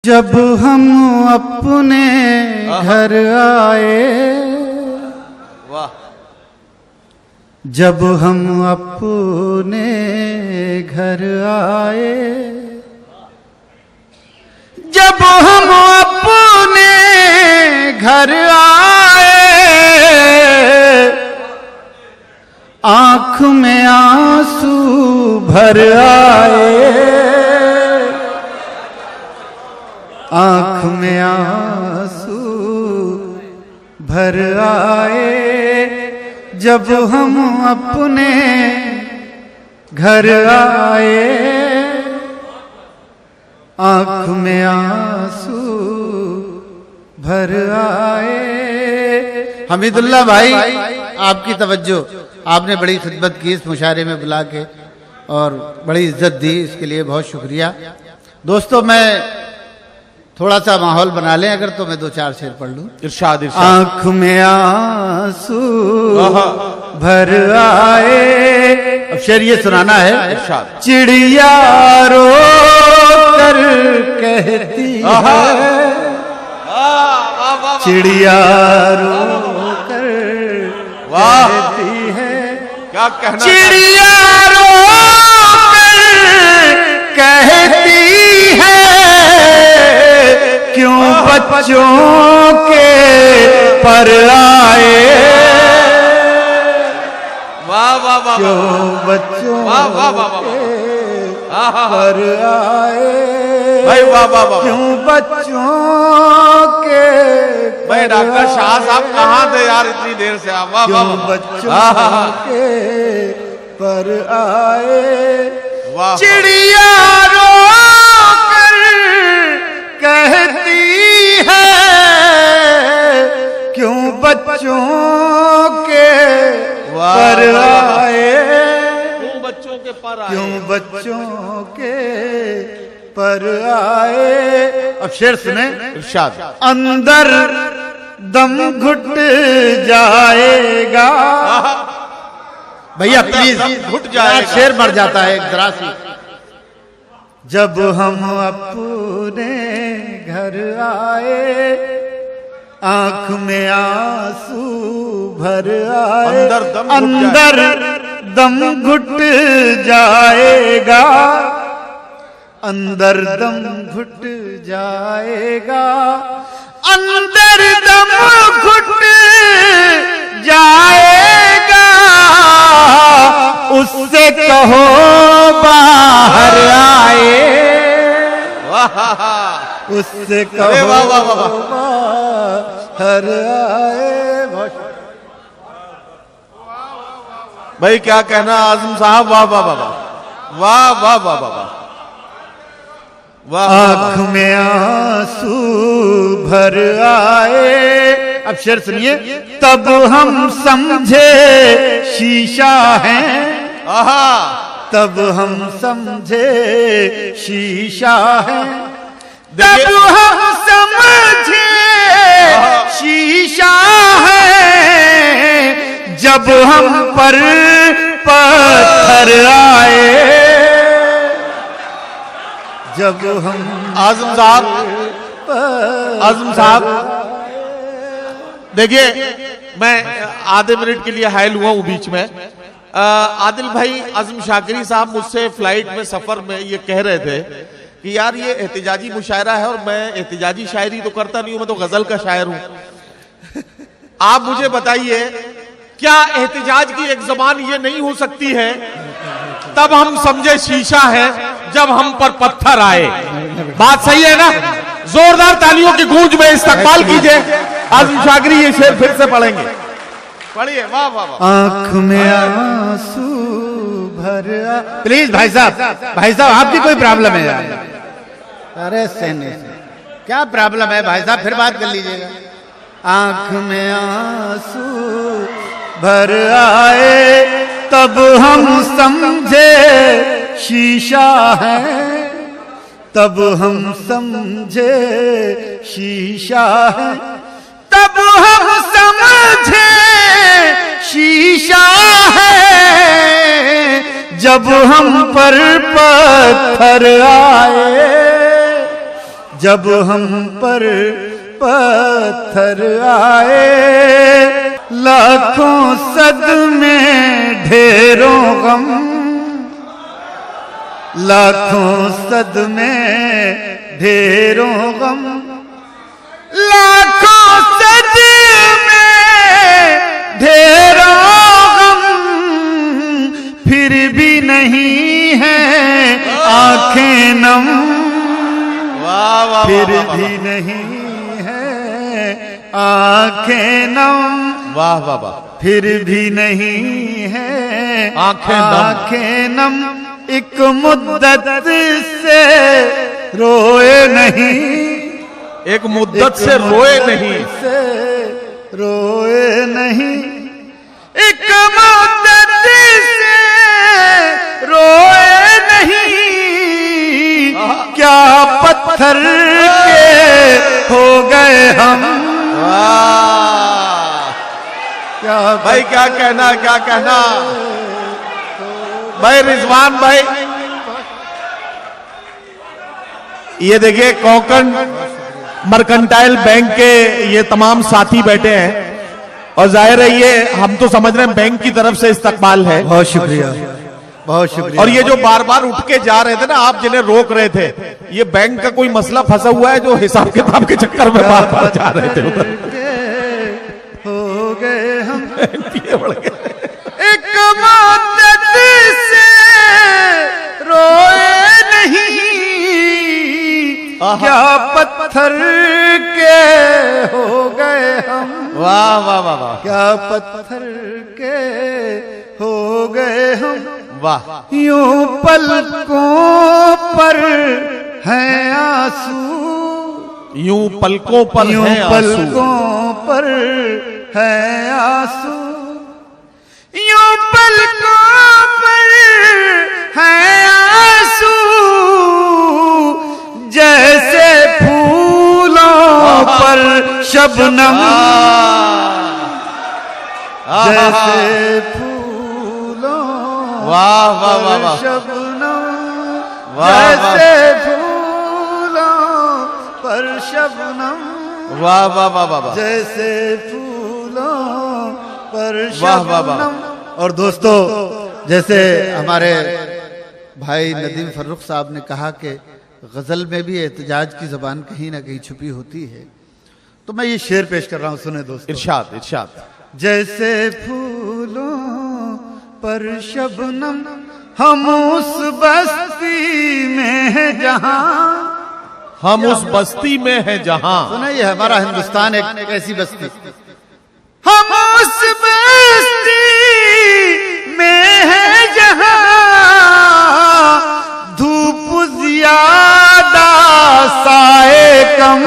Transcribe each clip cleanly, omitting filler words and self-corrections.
जब हम अपने घर आए, वाह, जब हम अपने घर आए, जब हम अपने घर आए, आँख में आंसू भर आए, आँख में आंसू भर आए, जब हम अपने घर आए, आँख में आंसू भर आए। हमीदुल्लाह भाई, आपकी तवज्जो, आपने बड़ी खिदमत की इस मुशायरे में बुला के और बड़ी इज्जत दी, इसके लिए बहुत शुक्रिया। दोस्तों, मैं थोड़ा सा माहौल बना लें अगर, तो मैं दो चार शेर पढ़ लूं। इरशाद इरशाद। आँख में आंसू भर आए, अब शेर ये सुनाना है। इरशाद। चिड़िया रो कर कहती है, चिड़िया रो कर कहती है, क्या कहना, चिड़िया रो कर कहती है, क्यों बच्चों के पर आए, वाह वाह वाह, क्यों बच्चों वाह वाह वाह के पर आए, भाई वाह वाह वाह, क्यों बच्चों के भाई डॉक्टर शाह साहब कहाँ थे यार इतनी देर से आप? वाह वाह वाह, बच्चों के पर आए, वाह, चिड़िया रो कर कहती है, क्यों बच्चों के पर आए, क्यों बच्चों के पर आए, क्यों बच्चों के पर आए। अब शेर सुने। इरशाद। अंदर दम घुट जाएगा, भैया प्लीज घुट जाएगा, शेर मर जाता है एक जरा सी। जब हम अपने घर आए, आंख में आंसू भर आए, अंदर दम घुट जाएगा, अंदर दम घुट जाएगा, अंदर दम घुट जाएगा, उससे कहो बाहर आए, उससे कहो बाहर आए। भाई क्या कहना आजम साहब, वाह वाह वाह वाह वाह वाह वाह वाह, आँख में आंसू भर आए। अब शेर सुनिए। तब हम समझे शीशा है, तब हम समझे शीशा है, तब हम समझे शीशा है, जब हम पर पत्थर आए, जब हम आजम साहब देखिए, मैं आधे मिनट के लिए हायल हुआ हूं बीच में। आदिल भाई, आजम शाकिरी साहब मुझसे फ्लाइट में सफर में ये कह रहे थे कि यार ये एहतिजाजी मुशायरा है और मैं एहतिजाजी शायरी तो करता नहीं हूं, मैं तो गजल का शायर हूं। आप मुझे बताइए, क्या एहतिजाज की एक जबान ये नहीं हो सकती है, तब हम समझे शीशा है, जब हम पर पत्थर आए? बात सही है ना? जोरदार तालियों की गूंज में इस्तकबाल कीजिए। आजम शाकिरी ये शेर फिर से पढ़ेंगे, पढ़िए। वाह वाह वाह। आंख में आंसू भर आ। प्लीज भाई साहब आपकी कोई प्रॉब्लम है यार? अरे सहने से क्या प्रॉब्लम है भाई साहब, फिर बात कर लीजिएगा। आंख में आंसू भर आए, तब हम समझे शीशा है, तब हम समझे शीशा है, तब हम समझे शीशा है, जब हम पर पत्थर आए, जब हम पर पत्थर आए, लाखों सदमे ढेरों गम, लाखों सदमे ढेरों गम, लाखों सदमे ढेरों गम, फिर भी नहीं है आंखें नम, वाह वाह, फिर भी नहीं है आंखें नम, वाह वाह वाह, फिर भी नहीं है आंखें नम, एक मुद्दत से रोए नहीं, एक मुद्दत से रोए नहीं, से रोए नहीं, एक मुद्दत से रोए नहीं, क्या पत्थर के हो गए हम, वाह क्या भाई, क्या कहना, क्या कहना भाई रिजवान भाई। ये देखिए कोंकण मर्केंटाइल बैंक के ये तमाम साथी बैठे हैं और जाहिर है ये हम तो समझ रहे हैं बैंक की तरफ से इस्तकबाल है। बहुत शुक्रिया, बहुत शुक्रिया। और ये जो बार बार उठ के जा रहे थे ना, आप जिन्हें रोक रहे थे, ये बैंक का कोई मसला फंसा हुआ है जो हिसाब किताब के चक्कर में बार बार जा रहे थे उधर। हो गए हम बढ़ गए। एक मुद्दत से रोए नहीं, क्या पत्थर के हो गए हम, वाह वाह वाह वाह, क्या पत्थर के हो गए हम, वाह। यूं पलकों पर हैं आंसू, यूं पलकों पर यूं हैं आंसू, पलकों पर हैं आंसू, यूं पलकों पर हैं आंसू, जैसे फूलों पर शबनम, जैसे फूलों वाह वाह वाह वाह, शबनम, वाह, जैसे फूलों पर शबनम, वाह वाह वाह वाह वाह, जैसे फूलों पर वाह, वाह, वाह। शबनम। और दोस्तों, जैसे हमारे भाई नदीम फर्रुख साहब ने कहा कि गजल में भी एहतजाज की जबान कहीं ना कहीं छुपी होती है, तो मैं ये शेर पेश कर रहा हूं, सुने दोस्तों। इरशाद इरशाद। जैसे फूलों पर शबनम, हम उस बस्ती में हैं जहां, हम उस बस्ती में हैं जहां, सुना, ये हमारा हिंदुस्तान एक ऐसी बस्ती, हम उस बस्ती में हैं जहां, धूप ज्यादा साए कम,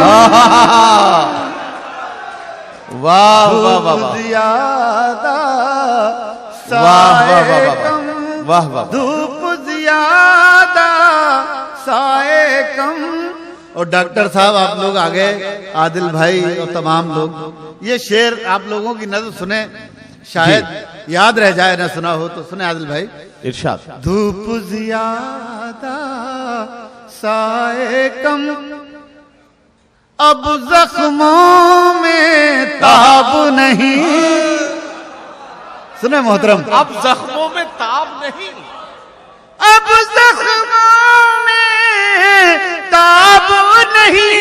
वाह वाह वाह वाह, ज्यादा वाह वाह साए वाह कम, वाह वाह, धूप ज्यादा साए कम। और डॉक्टर साहब आप लोग आ गए, आदिल भाई और तमाम लोग, ये शेर आप लोगों की नजर सुने, शायद याद रह जाए, ना सुना हो तो सुने आदिल भाई। इरशाद। धूप ज्यादा साए कम, अब जख्मों में ताब नहीं, सुने मोहतरम, अब जख्मों में ताब नहीं, अब जख्मों में ताब नहीं,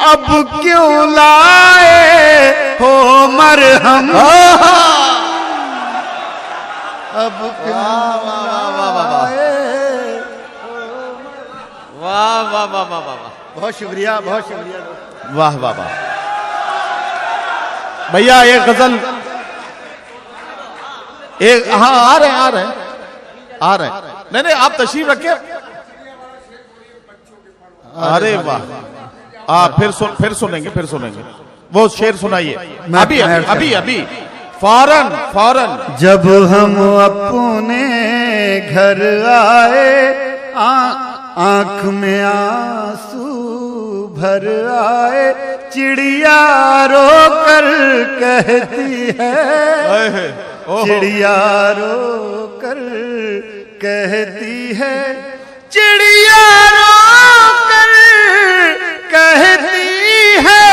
अब क्यों लाए हो मरहम, अब क्यों लाए। वाह वाह वाह वाह वाह, बहुत शुक्रिया, बहुत शुक्रिया। वाह वाह वाह। भैया ये गजल एक, हाँ आ रहे आ रहे आ रहे, नहीं नहीं आप तशरीफ रखे। अरे वाह, फिर सुनेंगे, फिर सुनेंगे, वो शेर सुनाइए अभी अभी अभी फौरन फौरन। जब हम अपने घर आए, आंख में आंसू भर आए, चिड़िया रो कर कहती है, चिड़िया रो कर कहती है, चिड़िया रोकर कहती है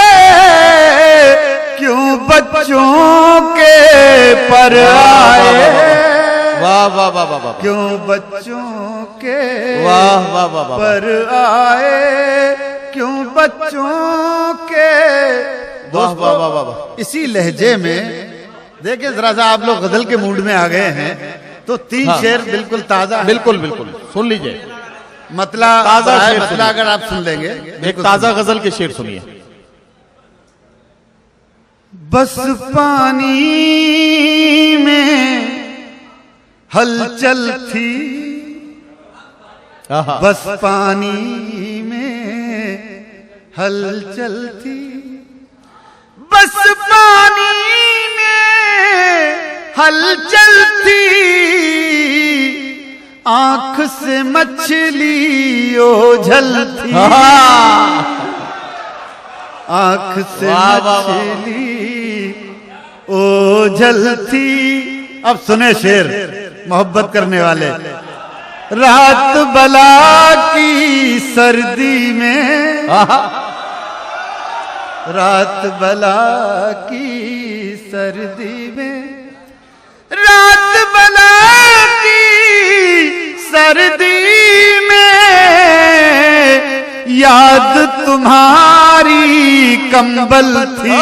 क्यों बच्चों के पर आए। वाह वाह वाह वाह वाह, क्यों बच्चों के वाह वाह वाह वाह, पर आए, क्यों बच्चों के। वाह वाह वाह वाह वाह। इसी लहजे में देखिए जरा सा, आप लोग गजल के मूड में आ गए हैं तो 3 हाँ। शेर बिल्कुल ताजा है। बिल्कुल बिल्कुल सुन लीजिए, मतलब ताजा शेर मतलब सुनिए। अगर आप सुन लेंगे एक ताजा गजल के शेर सुनिए। बस पानी में हलचल थी, आहा, बस पानी में हलचल थी, बस पानी में हलचल थी, आंख से मछली ओझल थी, आंख से वाह, वाह, वाह, वाह। मछली ओझल थी। अब सुने शेर मोहब्बत करने वाले। रात बला की सर्दी में, आहा, रात बला की सर्दी में, रात बला की सर्दी में, याद तुम्हारी कंबल थी,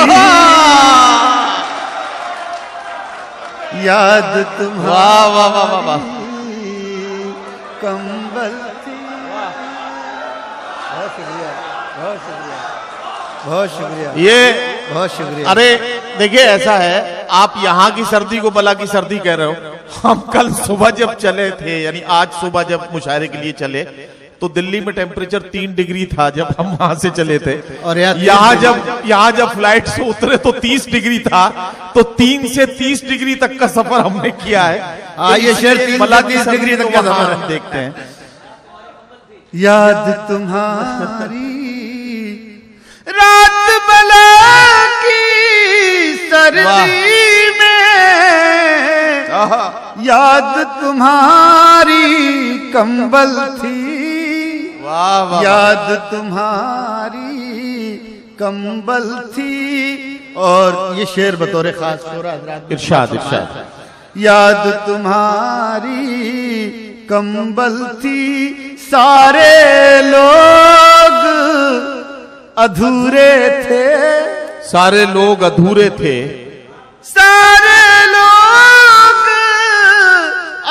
याद तुम्हारी वाह वाह वाह वाह वाह, कंबल थी। बहुत शुक्रिया, बहुत शुक्रिया, बहुत शुक्रिया, ये बहुत शुक्रिया। अरे देखिए ऐसा है, आप यहाँ की सर्दी को बला की सर्दी कह रहे हो। हम कल सुबह जब चले थे, यानी आज सुबह जब मुशायरे के लिए चले, तो दिल्ली में टेम्परेचर 3 डिग्री था जब हम वहां से चले थे। और यहाँ जब फ्लाइट से उतरे तो 30 डिग्री था। तो 3 से 30 डिग्री तक का सफर हमने किया है। ये शेर 3 बला से की 30 सर्दी डिग्री को तक का वहाँ सफर हम देखते हैं। याद तुम्हारी रात बला की सर्दी में, याद तुम्हारी कंबल थी, वाह वाह, याद तुम्हारी कंबल थी। और ये शेर बतौर खास पूरा इरशाद इरशाद। याद तुम्हारी कंबल थी, सारे लोग अधूरे थे, सारे लोग अधूरे थे, सारे लोग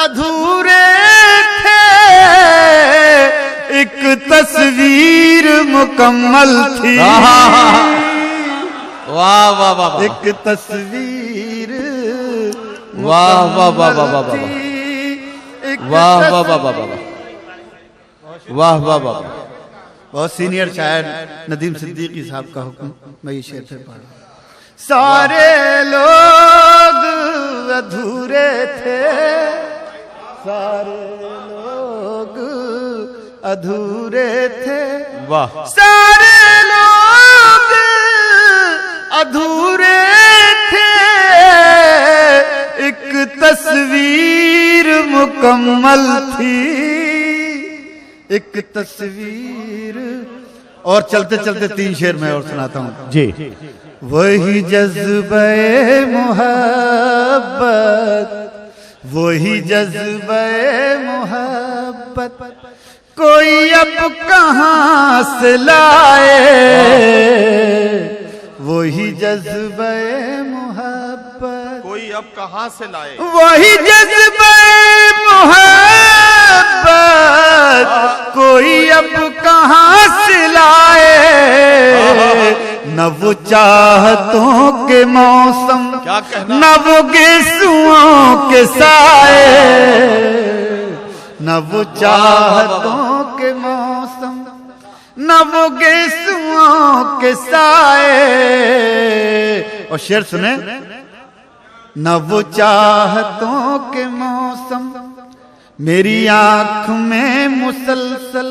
अधूरे थे, एक तस्वीर मुकम्मल थी, वाह वाह वाह वाह, एक तस्वीर वाह वाह वाह वाह वाह, एक वाह वाह वाह वाह वाह, वाह वाह वाह। बहुत सीनियर शायर नदीम सिद्दीकी साहब का हुक्म मैं ये शेर पे पढ़ रहा हूं। सारे लोग अधूरे थे, सारे लोग अधूरे थे, वाह, सारे लोग अधूरे थे, एक तस्वीर मुकम्मल थी, एक तस्वीर। और चलते चलते 3 शेर मैं और सुनाता हूं जी। वही जज्बे मोहब्बत, वही जज्बे मोहब्बत, कोई अब कहां से लाए, वही जज्बे मोहब्बत, कोई अब कहां से लाए, वही जज्बे मोहब्बत, कोई अब कहां से लाए, न वो चाहतों के मौसम, क्या कहना, न वो गेसुओं के साए, न वो चाहतों के मौसम, न वो गेसुओं के साए। और शेर सुने, न वो चाहतों के मौसम, मेरी आंख में मुसलसल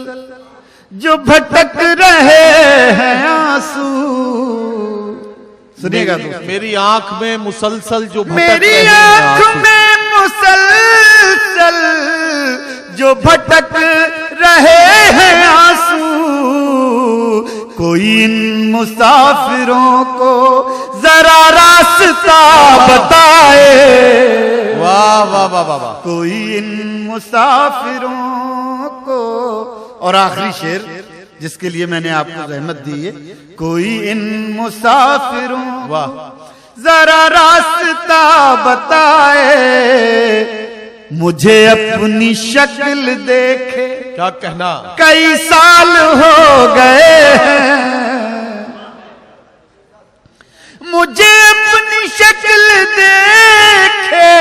जो भटक रहे हैं आंसू। सुनिएगा दोस्तों, मेरी आंख में मुसलसल जो भटक मेरी रहे हैं आंख आंसू। में मुसलसल जो भटक रहे हैं आंसू, कोई इन मुसाफिरों को जरा रास्ता बताए। वाह वाह वाह वाह वाह। कोई इन मुसाफिरों को, और आखिरी शेर जिसके लिए मैंने आपको रहमत दी है, कोई इन मुसाफिरों वाह जरा रास्ता बताए, मुझे अपनी शक्ल देखे क्या कहना, कई साल हो गए हैं, मुझे अपनी शक्ल देखे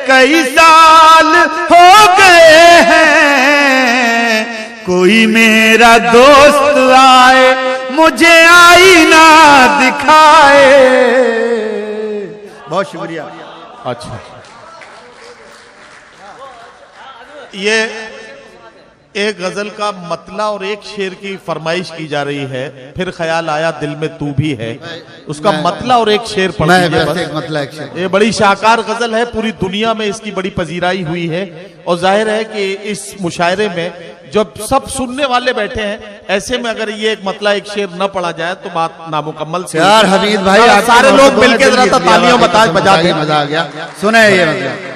कई साल हो गए हैं, कोई मेरा दोस्त आए मुझे आईना दिखाए। बहुत शुक्रिया। अच्छा, ये एक गजल का मतला और एक शेर की फरमाइश की जा रही है। फिर ख्याल आया दिल में तू भी है, उसका मतला और एक शेर पढ़ लीजिए बस। मतलब एक शेर। ये बड़ी शाहकार गजल है, पूरी दुनिया में इसकी बड़ी पजीराई हुई है, और जाहिर है कि इस मुशायरे में जब सब सुनने वाले बैठे हैं, ऐसे में अगर ये एक मतला एक शेर न पढ़ा जाए तो बात नामुकम्मल से। यार हमीद भाई, सारे लोग मिलकर जरा तालियां बजा दे, मजा आ गया। सुने ये मतलब,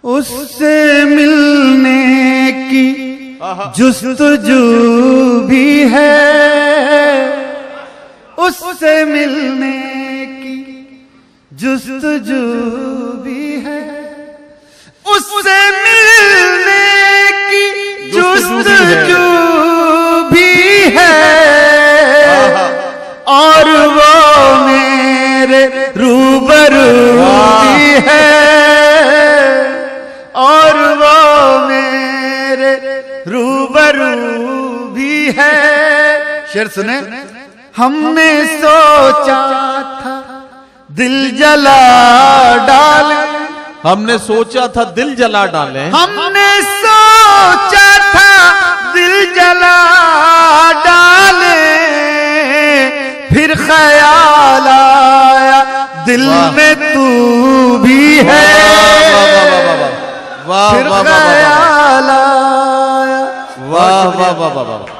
उससे मिलने की जुस्तजू भी है, उससे मिलने की जुस्तजू भी है, उससे मिलने की जुस्तजू भी है, और वो मेरे रूबरू भी है, और वो मेरे रूबरू भी है। शेर सुने, हमने सोचा था दिल जला डाले, हमने सोचा था दिल जला डाले, हमने सोचा था दिल जला डाले, फिर ख्याल आया दिल में तू भी है, वाह फिर वाह वाह ख्याल आया वाह वाह वाह वाह वाह।